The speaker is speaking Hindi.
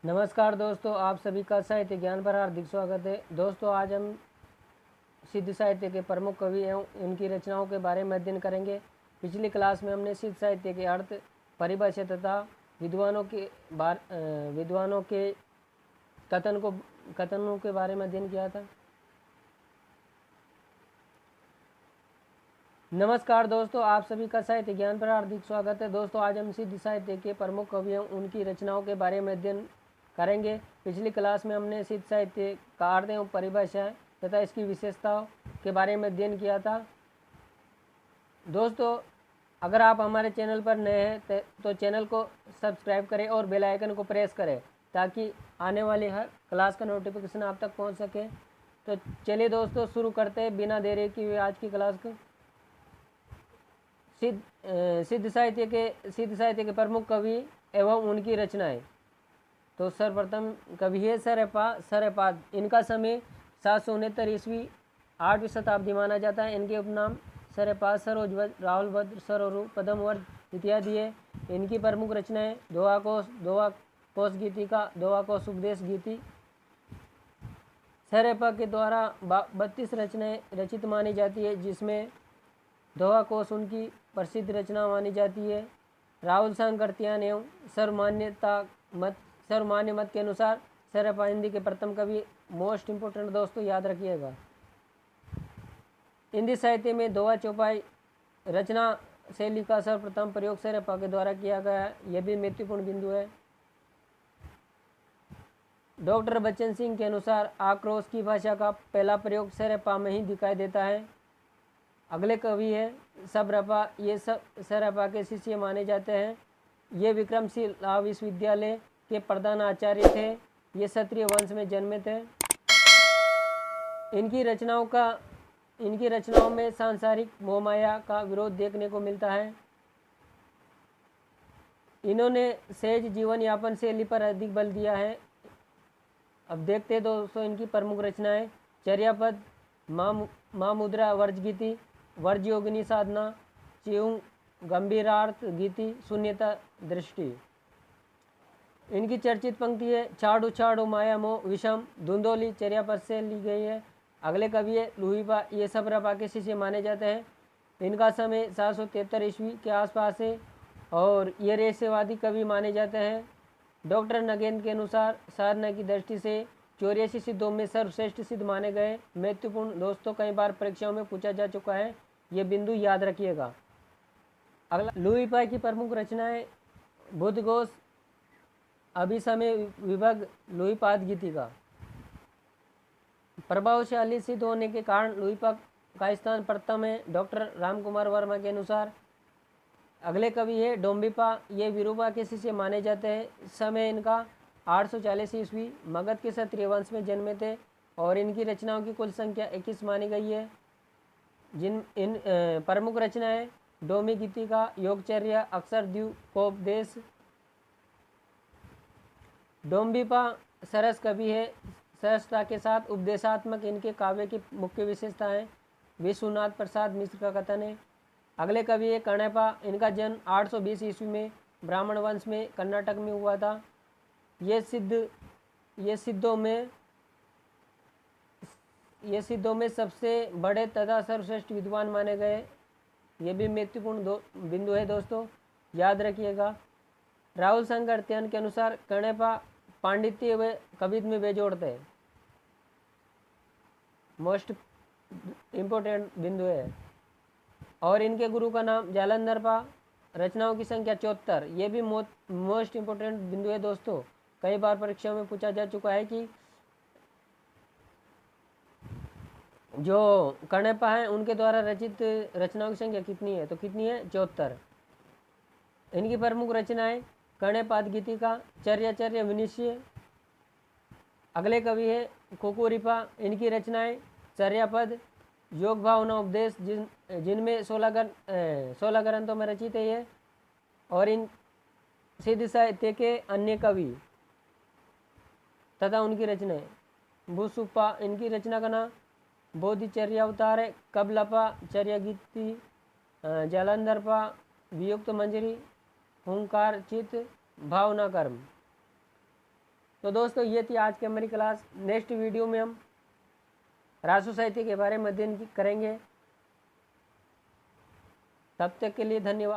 नमस्कार दोस्तों, आप सभी का साहित्य ज्ञान पर हार्दिक स्वागत है। दोस्तों, आज हम सिद्ध साहित्य के प्रमुख कवि एवं उनकी रचनाओं के बारे में अध्ययन करेंगे। पिछली क्लास में हमने सिद्ध साहित्य के अर्थ, परिभाषा तथा विद्वानों के कथनों के बारे में अध्ययन किया था। नमस्कार दोस्तों, आप सभी का साहित्य ज्ञान पर हार्दिक स्वागत है। दोस्तों, आज हम सिद्ध साहित्य के प्रमुख कवि एवं उनकी रचनाओं के बारे में अध्ययन करेंगे। पिछली क्लास में हमने सिद्ध साहित्य का अर्थ एवं परिभाषा तथा इसकी विशेषताओं के बारे में अध्ययन किया था। दोस्तों, अगर आप हमारे चैनल पर नए हैं तो चैनल को सब्सक्राइब करें और बेल आइकन को प्रेस करें ताकि आने वाली हर क्लास का नोटिफिकेशन आप तक पहुंच सके। तो चलिए दोस्तों, शुरू करते हैं बिना देरी किए आज की क्लास को। सिद्ध साहित्य के प्रमुख कवि एवं उनकी रचनाएं। तो सर्वप्रथम कवि है सरपाद। इनका समय 769 ईस्वी 8वीं शताब्दी माना जाता है। इनके उपनाम सरपाद, सरोजवज, राहुल भद्र, सरोरु, पद्मवर्ध इत्यादि है। इनकी प्रमुख रचनाएं दोहा कोश गीतिका, दोहा कोश उपदेश गीति। सरपा के द्वारा 32 रचनाएं रचित मानी जाती है, जिसमें दोहा कोश उनकी प्रसिद्ध रचना मानी जाती है। राहुल सांकर्त्यायन एवं सर्वमान्य मत के अनुसार सरपा हिंदी के प्रथम कवि। मोस्ट इम्पोर्टेंट दोस्तों, याद रखिएगा। हिंदी साहित्य में दोहा चौपाई रचना शैली का सर्वप्रथम प्रयोग सरपा के द्वारा किया गया है। यह भी महत्वपूर्ण बिंदु है। डॉक्टर बच्चन सिंह के अनुसार आक्रोश की भाषा का पहला प्रयोग सरपा में ही दिखाई देता है। अगले कवि है सबरपा। ये सब सरपा के शिष्य माने जाते हैं। ये विक्रमशिला विश्वविद्यालय के प्रधान आचार्य थे। ये क्षत्रिय वंश में जन्मे थे। इनकी रचनाओं में सांसारिक मोहमाया का विरोध देखने को मिलता है। इन्होंने सहज जीवन यापन शैली पर अधिक बल दिया है। अब देखते हैं दोस्तों इनकी प्रमुख रचनाएं। चर्यापद, महामुद्रा, वर्जगीति, वर्जयोगिनी साधना, चिऊंग, गंभीरार्थ गीति, शून्यता दृष्टि। इनकी चर्चित पंक्ति है छाड़ू छाड़ू माया मोह विषम, धुंधोली चर्यापद से ली गई है। अगले कवि है लुहीपा। ये सबरपा के शिष्य माने जाते हैं। इनका समय 773 ईस्वी के आसपास है और ये रहस्यवादी कवि माने जाते हैं। डॉक्टर नगेंद्र के अनुसार साधना की दृष्टि से 84 सिद्धों में सर्वश्रेष्ठ सिद्ध माने गए। महत्वपूर्ण दोस्तों, कई बार परीक्षाओं में पूछा जा चुका है, ये बिंदु याद रखिएगा। अगला लुहीपा की प्रमुख रचनाएं बुद्धघोष, अभिसमय विभग, लुहीपाद गीतिका। प्रभावशाली सिद्ध होने के कारण लुहीपा का स्थान प्रथम है डॉक्टर रामकुमार वर्मा के अनुसार। अगले कवि है डोम्बिपा। ये विरूपा के शिष्य माने जाते हैं। समय इनका 840 ईस्वी, मगध के क्षत्रिय वंश में जन्मे थे और इनकी रचनाओं की कुल संख्या 21 मानी गई है। इन प्रमुख रचनाएं डोमी गीतिका, योगचर्या, अक्षर द्वीपोपदेश। डोम्बिपा सरस कवि है। सरसता के साथ उपदेशात्मक इनके काव्य की मुख्य विशेषता है। विश्वनाथ प्रसाद मिश्र का कथन है। अगले कवि है कणैपा। इनका जन्म 820 ईस्वी में ब्राह्मण वंश में कर्नाटक में हुआ था। ये सिद्धों में सबसे बड़े तथा सर्वश्रेष्ठ विद्वान माने गए। ये भी महत्वपूर्ण बिंदु है दोस्तों, याद रखिएगा। राहुल सांकर्त्यायन के अनुसार कणैपा पांडित्य व कवित्व में बेजोड़ थे। मोस्ट इम्पोर्टेंट बिंदु है। और इनके गुरु का नाम जालंधरपा। रचनाओं की संख्या 74। ये भी मोस्ट इम्पोर्टेंट बिंदु है दोस्तों, कई बार परीक्षाओं में पूछा जा चुका है कि जो कणैपा है उनके द्वारा रचित रचनाओं की संख्या कितनी है, तो कितनी है, 74। इनकी प्रमुख रचनाएं कणैपाद गीतिका, चर्या विनिश्चय। अगले कवि है कुकुरिपा। इनकी रचनाएं चर्यापद, योग भावना उपदेश, जिनमें 16 ग्रंथों में रचित है ये। और इन सिद्ध साहित्य के अन्य कवि तथा उनकी रचनाएं भूसुप्पा। इनकी रचना का नाम बोधिचर्यावतार है। कबलपा, चर्या गीति, जालंधरपा, वियुक्त मंजरी, हुंकार चित, भावना कर्म। तो दोस्तों ये थी आज की हमारी क्लास। नेक्स्ट वीडियो में हम रासो साहित्य के बारे में अध्ययन करेंगे। तब तक के लिए धन्यवाद।